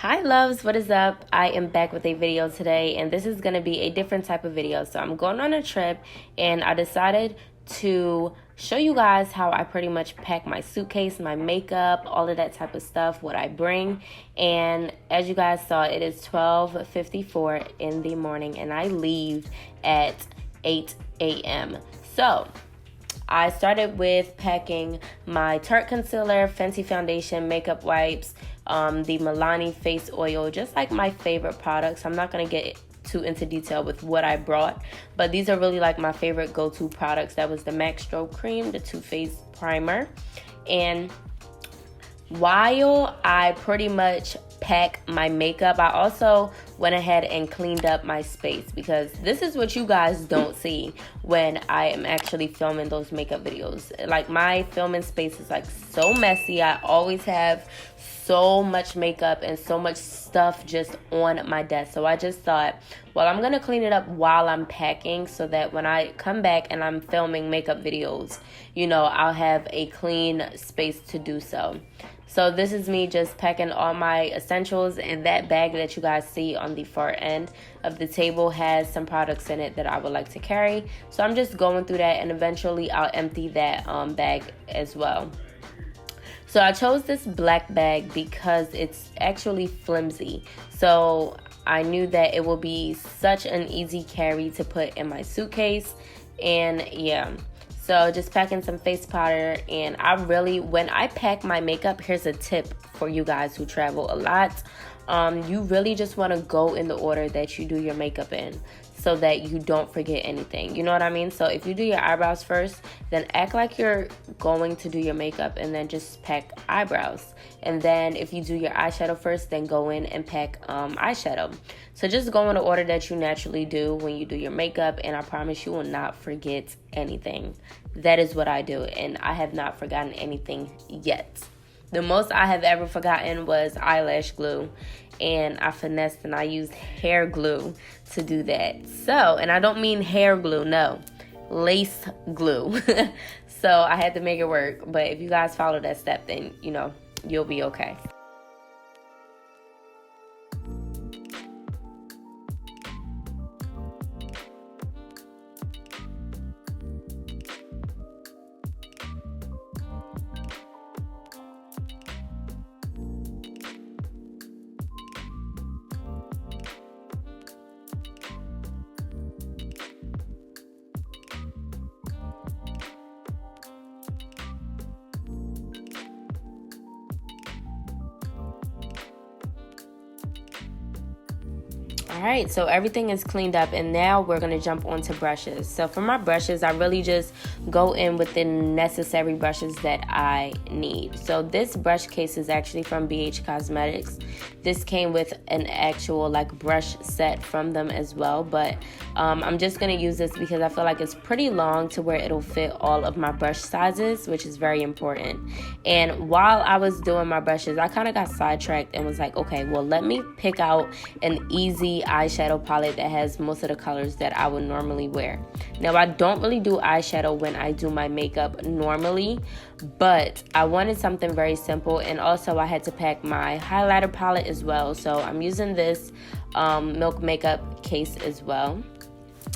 Hi loves, what is up? I am back with a video today, and this is going to be a different type of video. So I'm going on a trip, and I decided to show you guys how I pretty much pack my suitcase, my makeup, all of that type of stuff, what I bring. And as you guys saw, it is 12:54 in the morning, and I leave at 8 a.m. So I started with packing my Tarte concealer, Fenty foundation, makeup wipes, the Milani face oil, just like my favorite products. I'm not going to get too into detail with what I brought, but these are really like my favorite go-to products. That was the MAC Strobe Cream, the Too Faced Primer. And while I pretty much pack my makeup, I also went ahead and cleaned up my space, because this is what you guys don't see when I am actually filming those makeup videos. Like, my filming space is like so messy. I always have so much makeup and so much stuff just on my desk. So I just thought, well, I'm gonna clean it up while I'm packing, so that when I come back and I'm filming makeup videos, I'll have a clean space to do so. So this is me just packing all my essentials, and that bag that you guys see on the far end of the table has some products in it that I would like to carry. So I'm just going through that, and eventually I'll empty that bag as well. So I chose this black bag because it's actually flimsy. So I knew that it will be such an easy carry to put in my suitcase. And yeah, so just packing some face powder. And when I pack my makeup, here's a tip for you guys who travel a lot. You really just want to go in the order that you do your makeup in, so that you don't forget anything. You know what I mean? So if you do your eyebrows first, then act like you're going to do your makeup, and then just pack eyebrows. And then if you do your eyeshadow first, then go in and pack eyeshadow. So just go in the order that you naturally do when you do your makeup, and I promise you will not forget anything. That is what I do, and I have not forgotten anything yet. The most I have ever forgotten was eyelash glue, and I finessed and I used hair glue to do that. So, and I don't mean hair glue, no, lace glue. So I had to make it work, but if you guys follow that step, then, you'll be okay. Alright, so everything is cleaned up, and now we're going to jump onto brushes. So for my brushes, I really just go in with the necessary brushes that I need. So this brush case is actually from BH Cosmetics. This came with an actual brush set from them as well, but I'm just going to use this because I feel like it's pretty long to where it'll fit all of my brush sizes, which is very important. And while I was doing my brushes, I kind of got sidetracked and was like, okay, well, let me pick out an easy eyeshadow palette that has most of the colors that I would normally wear. Now, I don't really do eyeshadow when I do my makeup normally, but I wanted something very simple, and also I had to pack my highlighter palette as well. So I'm using this Milk makeup case as well.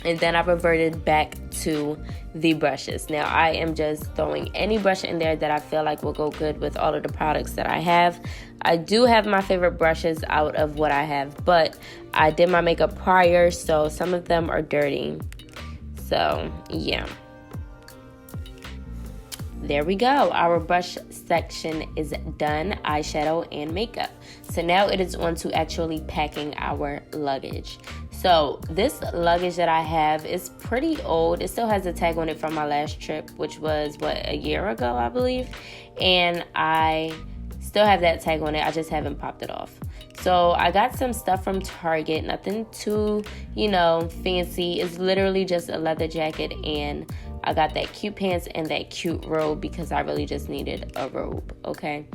And then I reverted back to the brushes. Now, I am just throwing any brush in there that I feel like will go good with all of the products that I have. I do have my favorite brushes out of what I have, but I did my makeup prior, so some of them are dirty. So, yeah. There we go. Our brush section is done, eyeshadow and makeup. So now it is on to actually packing our luggage. So this luggage that I have is pretty old. It still has a tag on it from my last trip, which was, a year ago, I believe. And I still have that tag on it. I just haven't popped it off. So I got some stuff from Target. Nothing too, fancy. It's literally just a leather jacket, and I got that cute pants and that cute robe because I really just needed a robe, okay?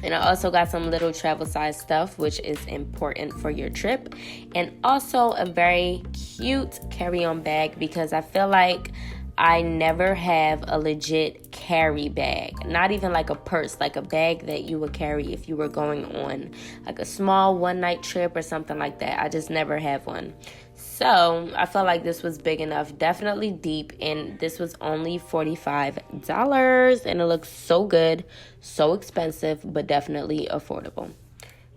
And I also got some little travel size stuff, which is important for your trip. And also a very cute carry-on bag, because I feel like I never have a legit carry bag. Not even like a purse, like a bag that you would carry if you were going on like a small one-night trip or something like that. I just never have one. So I felt like this was big enough, definitely deep, and this was only $45, and it looks so good, so expensive, but definitely affordable.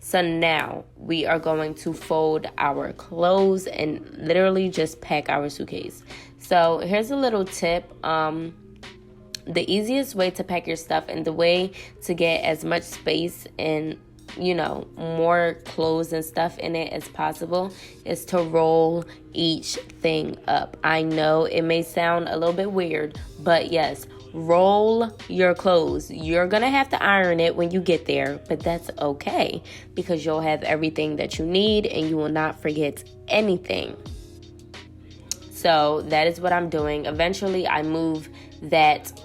So now we are going to fold our clothes and literally just pack our suitcase. So here's a little tip. The easiest way to pack your stuff and the way to get as much space and, more clothes and stuff in it as possible is to roll each thing up. I know it may sound a little bit weird, but yes, roll your clothes. You're gonna have to iron it when you get there, but that's okay because you'll have everything that you need and you will not forget anything. So that is what I'm doing. Eventually I move that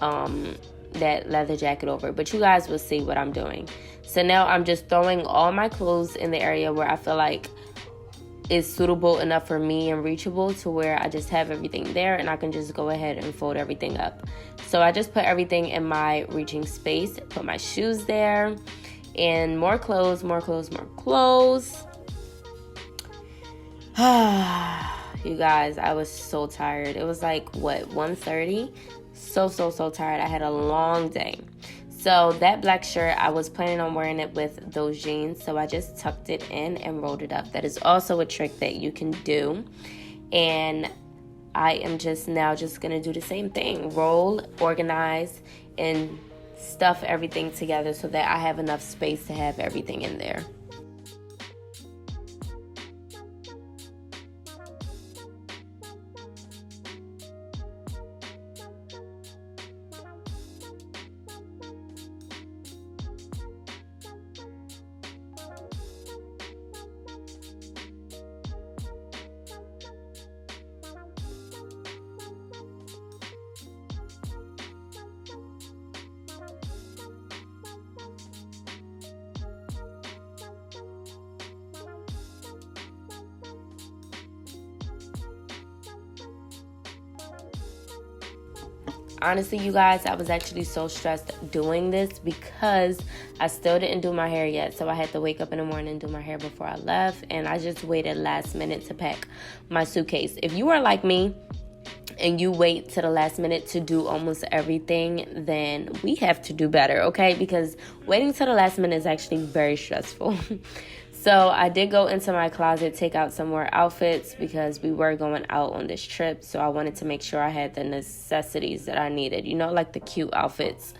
leather jacket over, but you guys will see what I'm doing. So now I'm just throwing all my clothes in the area where I feel like is suitable enough for me and reachable to where I just have everything there and I can just go ahead and fold everything up. So I just put everything in my reaching space, put my shoes there, and more clothes. You guys, I was so tired. It was like, 1:30? So tired. I had a long day. So that black shirt, I was planning on wearing it with those jeans. So I just tucked it in and rolled it up. That is also a trick that you can do. And I am just going to do the same thing. Roll, organize, and stuff everything together so that I have enough space to have everything in there. Honestly, you guys, I was actually so stressed doing this because I still didn't do my hair yet. So I had to wake up in the morning and do my hair before I left. And I just waited last minute to pack my suitcase. If you are like me and you wait to the last minute to do almost everything, then we have to do better, okay? Because waiting to the last minute is actually very stressful. So I did go into my closet, take out some more outfits because we were going out on this trip. So I wanted to make sure I had the necessities that I needed, like the cute outfits,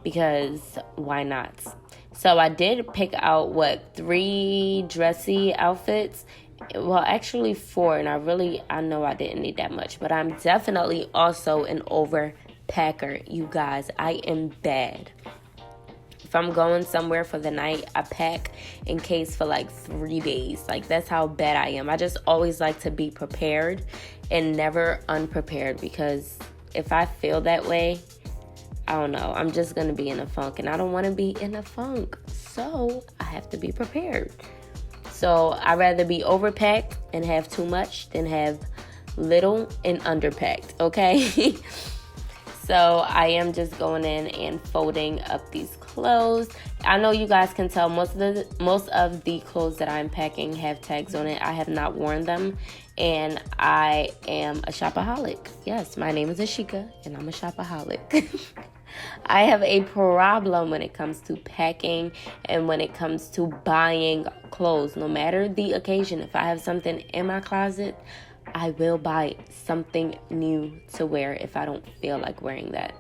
because why not? So I did pick out 3 dressy outfits. Well, actually 4, and I know I didn't need that much, but I'm definitely also an overpacker, you guys. I am bad. If I'm going somewhere for the night, I pack in case for like 3 days. Like, that's how bad I am. I just always like to be prepared and never unprepared, because if I feel that way, I don't know, I'm just going to be in a funk, and I don't want to be in a funk. So I have to be prepared. So I'd rather be overpacked and have too much than have little and underpacked, okay? So I am just going in and folding up these clothes. I know you guys can tell most of the clothes that I'm packing have tags on it. I have not worn them, and I am a shopaholic. Yes, my name is Asheka, and I'm a shopaholic. I have a problem when it comes to packing and when it comes to buying clothes. No matter the occasion, if I have something in my closet, I will buy something new to wear if I don't feel like wearing that.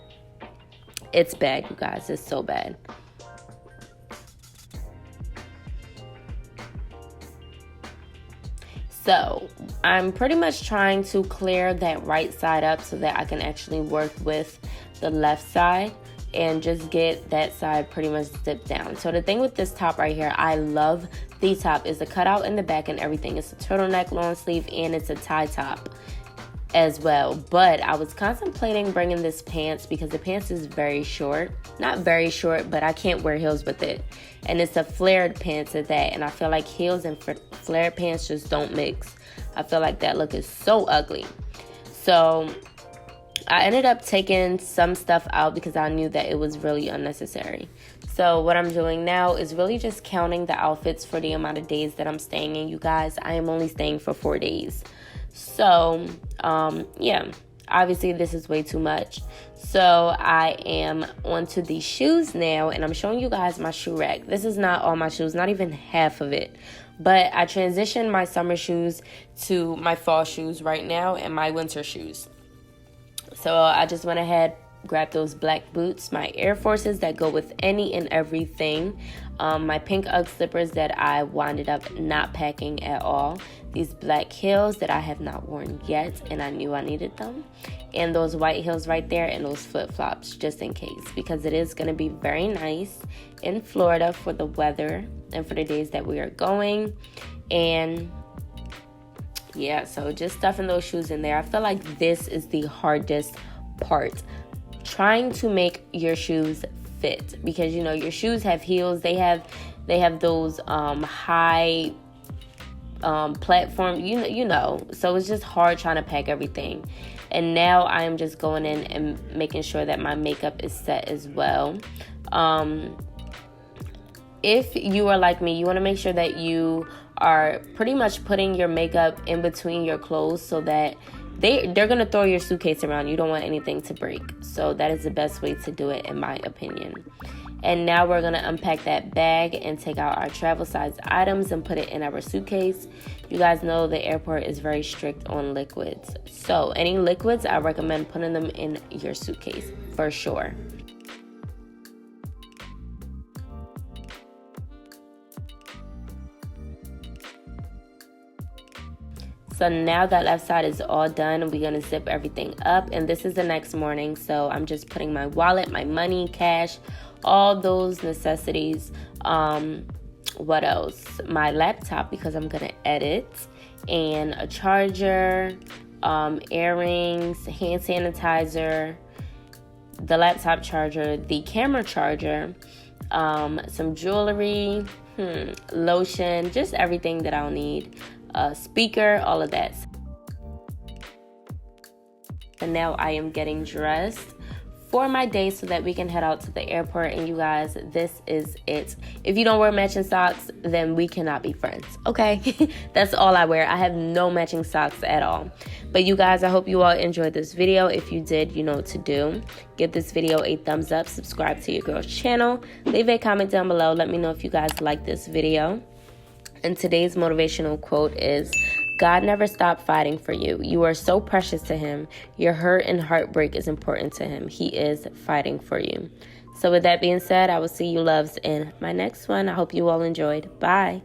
It's bad, you guys. It's so bad. So I'm pretty much trying to clear that right side up so that I can actually work with the left side and just get that side pretty much zipped down. So the thing with this top right here, I love the top, is the cutout in the back and everything. It's a turtleneck long sleeve and it's a tie top as well. But I was contemplating bringing this pants because the pants is very short. Not very short, but I can't wear heels with it. And it's a flared pants at that. And I feel like heels and flared pants just don't mix. I feel like that look is so ugly. So I ended up taking some stuff out because I knew that it was really unnecessary. So what I'm doing now is really just counting the outfits for the amount of days that I'm staying in. You guys, I am only staying for 4 days. So, yeah, obviously this is way too much. So I am onto the shoes now, and I'm showing you guys my shoe rack. This is not all my shoes, not even half of it. But I transitioned my summer shoes to my fall shoes right now and my winter shoes. So I just went ahead, grabbed those black boots, my Air Forces that go with any and everything, my pink Ugg slippers that I winded up not packing at all, these black heels that I have not worn yet and I knew I needed them, and those white heels right there, and those flip-flops just in case, because it is going to be very nice in Florida for the weather and for the days that we are going. And yeah, so just stuffing those shoes in there. I feel like this is the hardest part, trying to make your shoes fit, because you know your shoes have heels, they have those high platform, you know, so it's just hard trying to pack everything. And now I am just going in and making sure that my makeup is set as well. If you are like me, you want to make sure that you are pretty much putting your makeup in between your clothes so that they're going to throw your suitcase around. You don't want anything to break. So that is the best way to do it, in my opinion. And now we're going to unpack that bag and take out our travel size items and put it in our suitcase. You guys know the airport is very strict on liquids. So any liquids, I recommend putting them in your suitcase for sure. So now that left side is all done, we're going to zip everything up. And this is the next morning. So I'm just putting my wallet, my money, cash, all those necessities. What else? My laptop, because I'm going to edit, and a charger, earrings, hand sanitizer, the laptop charger, the camera charger, some jewelry, lotion, just everything that I'll need. Speaker, all of that. And now I am getting dressed for my day so that we can head out to the airport. And you guys, this is it. If you don't wear matching socks, then we cannot be friends, okay? That's all I wear. I have no matching socks at all. But you guys, I hope you all enjoyed this video. If you did, you know what to do. Give this video a thumbs up, subscribe to your girl's channel, leave a comment down below. Let me know if you guys like this video. And today's motivational quote is, God never stopped fighting for you. You are so precious to him. Your hurt and heartbreak is important to him. He is fighting for you. So with that being said, I will see you loves in my next one. I hope you all enjoyed. Bye.